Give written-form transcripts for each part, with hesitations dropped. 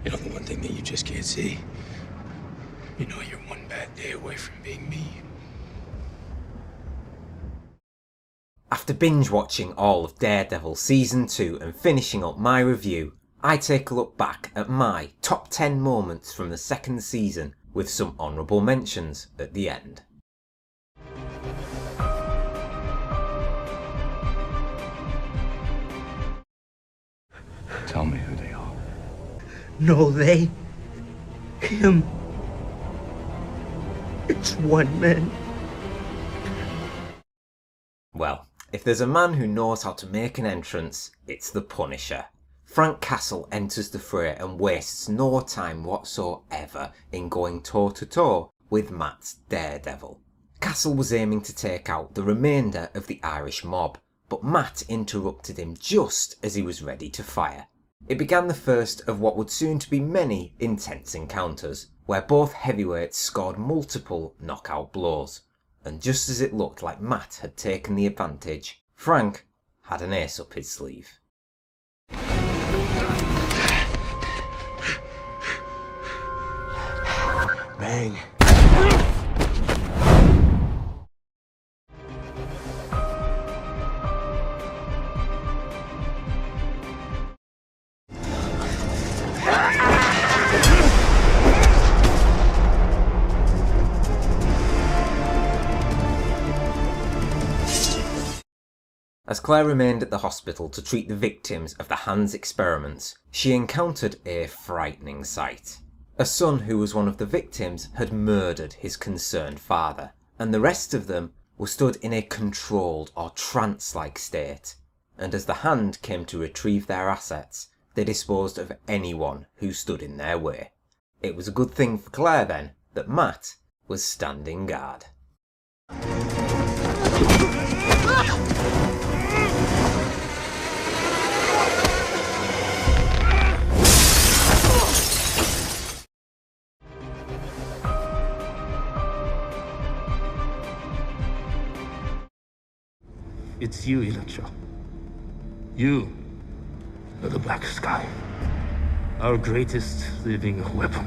You know, the one thing that you just can't see? You know you're one bad day away from being me. After binge watching all of Daredevil Season 2 and finishing up my review, I take a look back at my top 10 moments from the second season with some honourable mentions at the end. Tell me who they are. No, they. Him. It's one man. Well, if there's a man who knows how to make an entrance, it's the Punisher. Frank Castle enters the fray and wastes no time whatsoever in going toe-to-toe with Matt's Daredevil. Castle was aiming to take out the remainder of the Irish mob, but Matt interrupted him just as he was ready to fire. It began the first of what would soon to be many intense encounters, where both heavyweights scored multiple knockout blows. And just as it looked like Matt had taken the advantage, Frank had an ace up his sleeve. Bang. As Claire remained at the hospital to treat the victims of the Hans experiments, she encountered a frightening sight. A son who was one of the victims had murdered his concerned father, and the rest of them were stood in a controlled or trance-like state, and as the Hand came to retrieve their assets, they disposed of anyone who stood in their way. It was a good thing for Claire then that Matt was standing guard. It's you, Elektra. You are the Black Sky. Our greatest living weapon.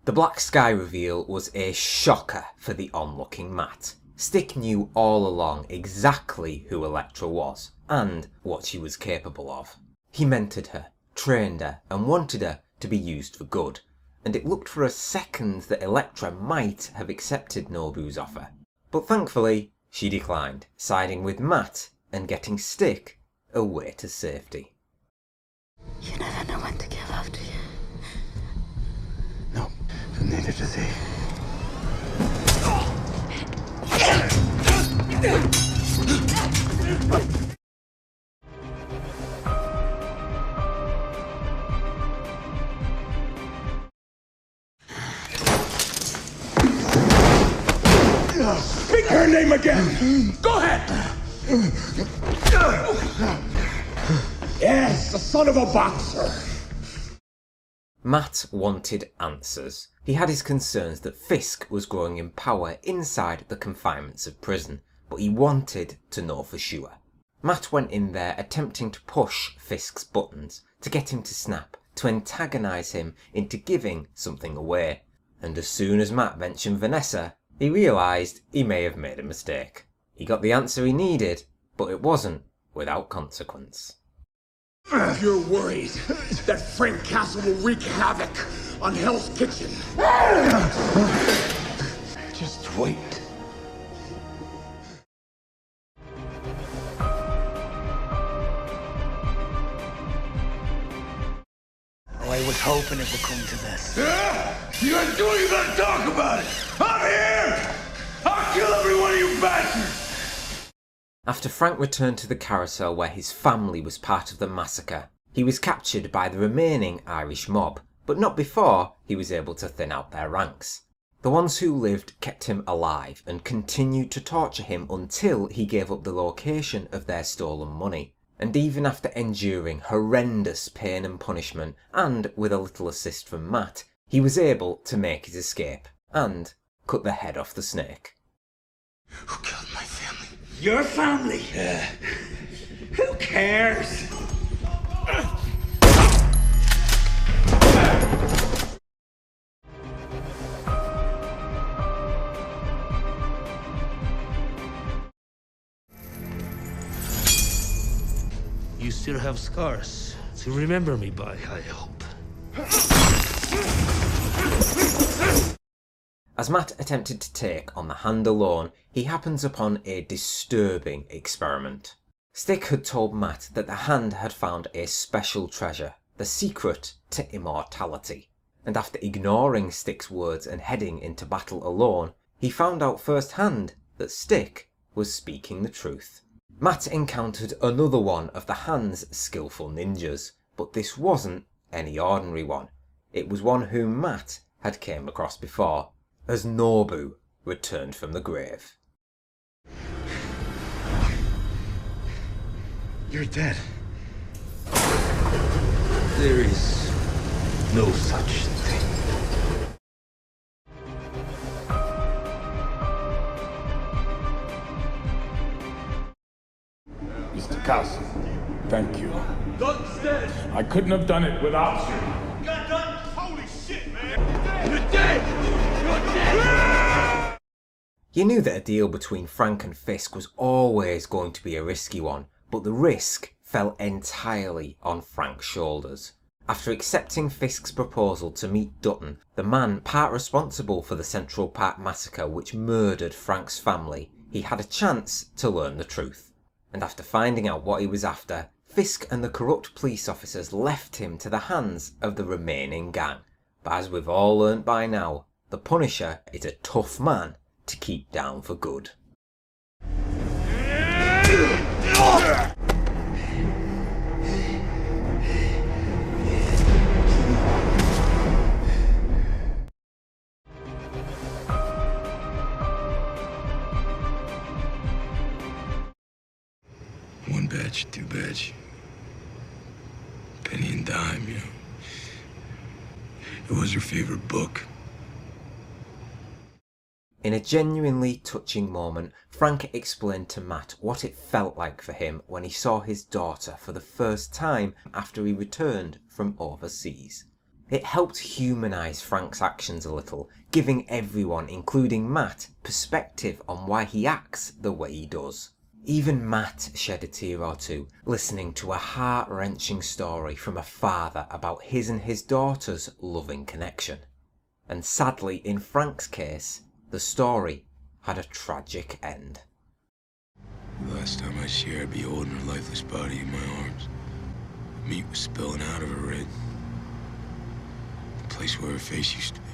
The Black Sky reveal was a shocker for the onlooking Matt. Stick knew all along exactly who Elektra was, and what she was capable of. He mentored her, trained her, and wanted her to be used for good, and it looked for a second that Elektra might have accepted Nobu's offer. But thankfully, she declined, siding with Matt and getting Stick away to safety. You never know when to give up, do you? No, neither does he. Speak her name again! Go ahead! Yes, the son of a boxer! Matt wanted answers. He had his concerns that Fisk was growing in power inside the confinements of prison, but he wanted to know for sure. Matt went in there attempting to push Fisk's buttons, to get him to snap, to antagonise him into giving something away. And as soon as Matt mentioned Vanessa, he realised he may have made a mistake. He got the answer he needed, but it wasn't without consequence. You're worried that Frank Castle will wreak havoc on Hell's Kitchen. Just wait. Oh, I was hoping it would come to this. You gotta do what you gotta talk about it. I'm here! I'll kill every one of you bastards! After Frank returned to the carousel where his family was part of the massacre, he was captured by the remaining Irish mob, but not before he was able to thin out their ranks. The ones who lived kept him alive and continued to torture him until he gave up the location of their stolen money. And even after enduring horrendous pain and punishment, and with a little assist from Matt, he was able to make his escape and cut the head off the snake. Who killed my family? Your family? Who cares? You still have scars to remember me by, I hope. As Matt attempted to take on the hand alone, he happens upon a disturbing experiment. Stick had told Matt that the hand had found a special treasure, the secret to immortality. And after ignoring Stick's words and heading into battle alone, he found out firsthand that Stick was speaking the truth. Matt encountered another one of the hand's skillful ninjas, but this wasn't any ordinary one. It was one whom Matt had came across before, as Nobu returned from the grave. You're dead. There is no such thing. Mr. Castle, thank you. I couldn't have done it without you. Got done? Holy shit, man! You're dead! You're dead! You knew that a deal between Frank and Fisk was always going to be a risky one, but the risk fell entirely on Frank's shoulders. After accepting Fisk's proposal to meet Dutton, the man part responsible for the Central Park massacre which murdered Frank's family, he had a chance to learn the truth. And after finding out what he was after, Fisk and the corrupt police officers left him to the hands of the remaining gang. But as we've all learnt by now, the Punisher is a tough man to keep down for good. One batch, two batch. Penny and dime, you know. It was her favorite book. In a genuinely touching moment, Frank explained to Matt what it felt like for him when he saw his daughter for the first time after he returned from overseas. It helped humanise Frank's actions a little, giving everyone, including Matt, perspective on why he acts the way he does. Even Matt shed a tear or two, listening to a heart-wrenching story from a father about his and his daughter's loving connection. And sadly, in Frank's case, the story had a tragic end. The last time I see her, I'd be holding her lifeless body in my arms. Meat was spilling out of her head. The place where her face used to be.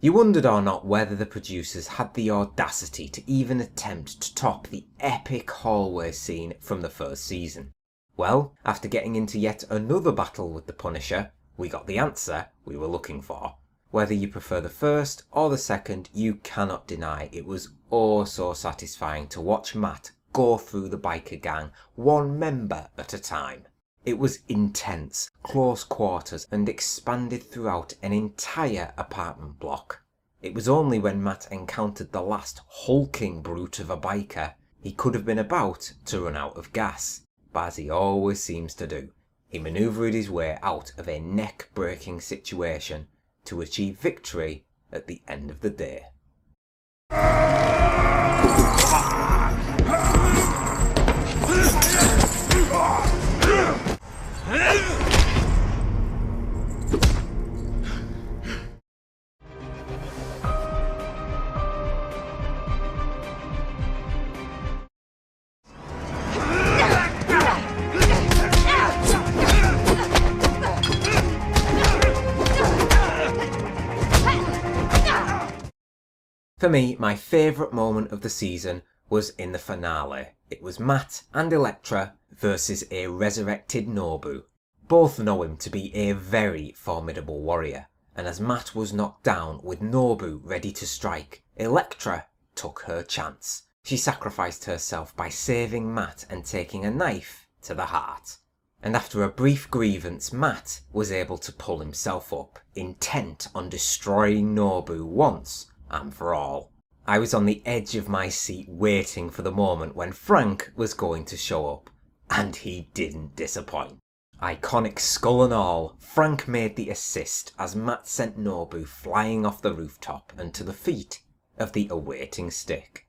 You wondered or not whether the producers had the audacity to even attempt to top the epic hallway scene from the first season. Well, after getting into yet another battle with the Punisher, we got the answer we were looking for. Whether you prefer the first or the second, you cannot deny it was oh so satisfying to watch Matt go through the biker gang one member at a time. It was intense, close quarters, and expanded throughout an entire apartment block. It was only when Matt encountered the last hulking brute of a biker he could have been about to run out of gas. But as he always seems to do, he manoeuvred his way out of a neck-breaking situation to achieve victory at the end of the day. For me, my favourite moment of the season was in the finale. It was Matt and Elektra versus a resurrected Nobu. Both know him to be a very formidable warrior, and as Matt was knocked down with Nobu ready to strike, Elektra took her chance. She sacrificed herself by saving Matt and taking a knife to the heart. And after a brief grievance, Matt was able to pull himself up, intent on destroying Nobu once and for all. I was on the edge of my seat waiting for the moment when Frank was going to show up. And he didn't disappoint. Iconic skull and all, Frank made the assist as Matt sent Nobu flying off the rooftop and to the feet of the awaiting stick.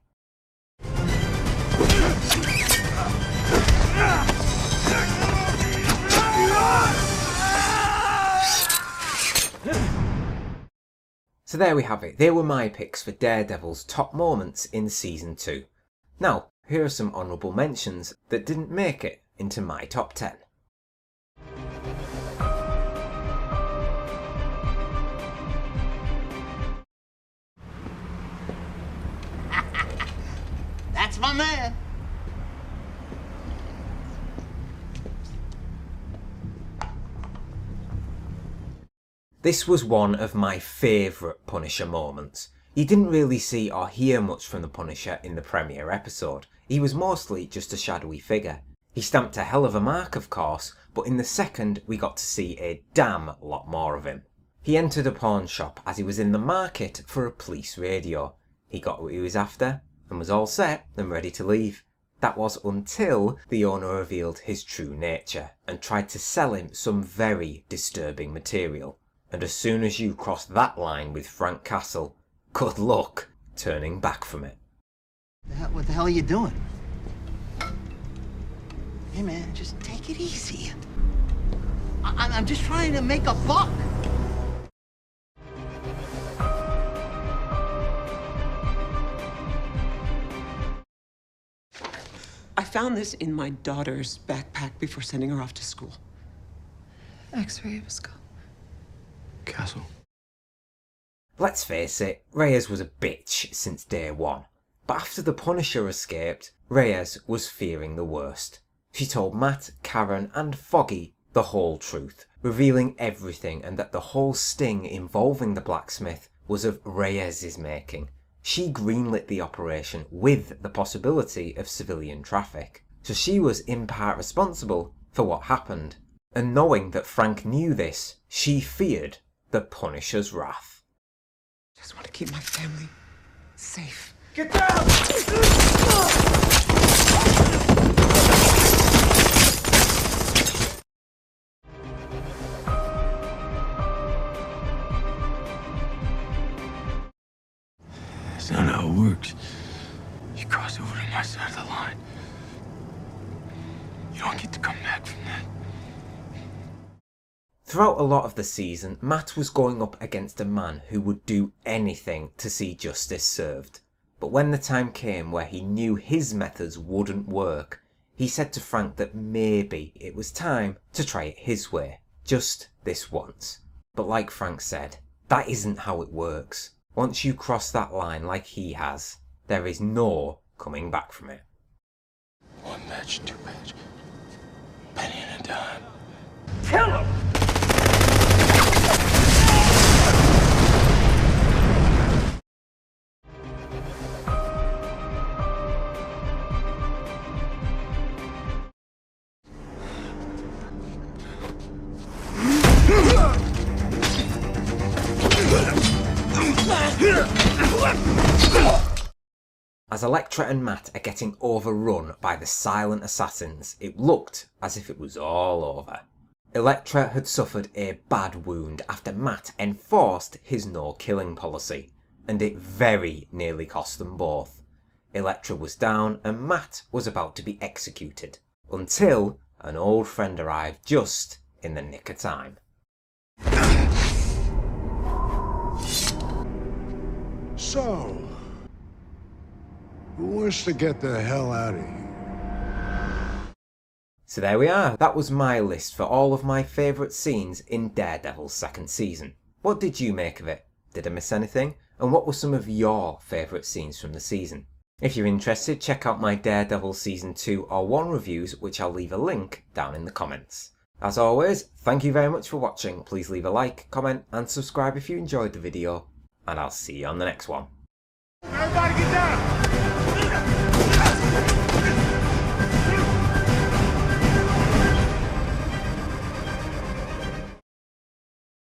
So there we have it. They were my picks for Daredevil's top moments in Season 2. Now, here are some honourable mentions that didn't make it into my top 10. That's my man. This was one of my favourite Punisher moments. You didn't really see or hear much from the Punisher in the premiere episode. He was mostly just a shadowy figure. He stamped a hell of a mark, of course, but in the second we got to see a damn lot more of him. He entered a pawn shop as he was in the market for a police radio. He got what he was after and was all set and ready to leave. That was until the owner revealed his true nature and tried to sell him some very disturbing material. And as soon as you cross that line with Frank Castle, good luck turning back from it. What the hell are you doing? Hey man, just take it easy. I'm just trying to make a buck. I found this in my daughter's backpack before sending her off to school. X-ray of a skull. Castle. Let's face it, Reyes was a bitch since day one. But after the Punisher escaped, Reyes was fearing the worst. She told Matt, Karen and Foggy the whole truth, revealing everything and that the whole sting involving the blacksmith was of Reyes' making. She greenlit the operation with the possibility of civilian traffic, so she was in part responsible for what happened. And knowing that Frank knew this, she feared the Punisher's wrath. I just want to keep my family safe. Get down! That's not how it works. You cross over to my side of the line. You don't get to come back from that. Throughout a lot of the season, Matt was going up against a man who would do anything to see justice served. But when the time came where he knew his methods wouldn't work, he said to Frank that maybe it was time to try it his way, just this once. But like Frank said, that isn't how it works. Once you cross that line like he has, there is no coming back from it. One match, two match. Penny and a dime. Kill him! As Elektra and Matt are getting overrun by the silent assassins, it looked as if it was all over. Elektra had suffered a bad wound after Matt enforced his no-killing policy, and it very nearly cost them both. Elektra was down and Matt was about to be executed, until an old friend arrived just in the nick of time. So, who wants to get the hell out of here? So there we are, that was my list for all of my favourite scenes in Daredevil's second season. What did you make of it? Did I miss anything? And what were some of your favourite scenes from the season? If you're interested, check out my Daredevil Season 2 or 1 reviews, which I'll leave a link down in the comments. As always, thank you very much for watching. Please leave a like, comment and subscribe if you enjoyed the video, and I'll see you on the next one. Everybody get down!